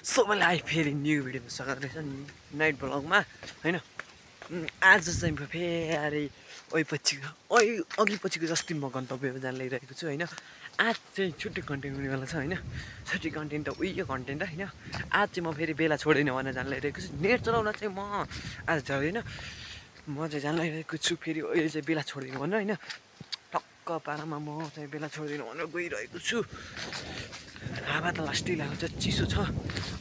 सबैलाई फेरि न्यू भिडियोमा स्वागत रहेछ नाइट ब्लगमा हैन। आज चाहिँ फेरि अघि पछिको जस्तै म गन्तव्यमा जान लागिरहेको छु हैन। आज चाहिँ छुट्टै कन्टेन्ट हुनेवाला छ हैन। छुट्टै कन्टेन्ट त उयो कन्टेन्ट हैन। आज चाहिँ म फेरि बेला छोडेन भनेर जान लागिरहेको छु। नेट चलाउन चाहिँ म आज जाँदैन, म चाहिँ जान लागिरहेको छु फेरि अहिले चाहिँ बेला छोड्दिनँ भनेर हैन। टक्क पारामा म चाहिँ बेला छोड्दिनँ भनेर गइरहेको छु। हावा त लास्टै लागेको छ, चिसो छ।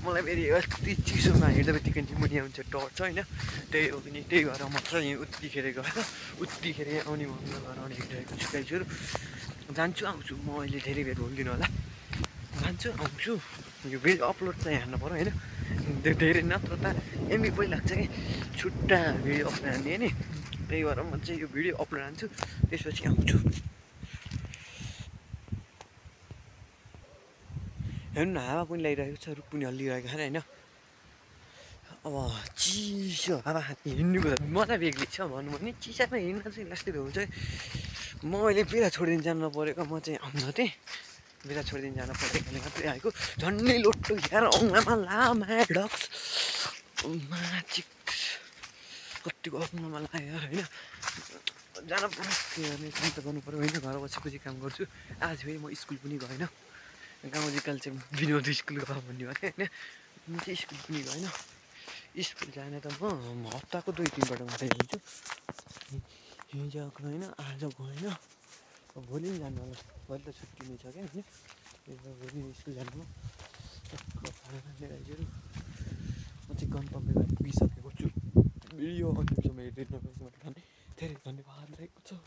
मलाई फेरि यति चिसोमा हिँड्दा बित्तिकै निमोनिया हुन्छ, डर छ होइन। त्यही हो पनि, त्यही भएर म चाहिँ उतिखेर गएर उतिखेर आउने भन्नु गराउने हिँडिरहेको छु गाइजहरू। जान्छु आउँछु म, अहिले धेरै बेर बोल्दिनँ होला। जान्छु आउँछु, यो भिडियो अपलोड चाहिँ हान्नु पऱ्यो होइन। त्यो धेरै नत्र त एमबी पनि लाग्छ कि छुट्टा भिडियो अपलोड हान्ने नि। त्यही भएर म चाहिँ यो भिडियो अपलोड हान्छु, त्यसपछि आउँछु। हेर्नु न, हावा पनि लगाइरहेको छ, रुख पनि हल्लिरहेको छ होइन। अब चिसो हावा हिँड्नुको मजा बेग्लै छ भनौँ भने। चिसामा हिँड्न चाहिँ लास्टै हुन्छ। म अहिले बेला छोडिदिनु जानु परेको, म चाहिँ आउनु थिएँ बेला छोडिदिनु जानु परेकोले मात्रै आएको। झन्डै लोटो यार, औँलामा लामा डक्स माचिक कतिको औँलामा लाग्यो होइन। जानु पऱ्यो, के गर्ने, काम त गर्नु पऱ्यो होइन। घर बसी पछि काम गर्छु। आज फेरि म स्कुल पनि गएन। गाउँजिकाल चाहिँ विनोद स्कुल गयो भन्ने भयो होइन। म चाहिँ स्कुल पनि गएन। स्कुल जाने त म हप्ताको 2-3 पल्ट मात्रै हिँड्छु। हिजो गएन, आज गएन, भोलि पनि जानु होला। भोलि त छुट्टी नै छ क्या होइन। त्यही भएर भोलि स्कुल जानु हो। राइजहरू म चाहिँ गन्तव्यमा पुगिसकेको छु। भिडियो अन्तिमसम्म हेरिदिनु धेरै धन्यवाद रहेको छ।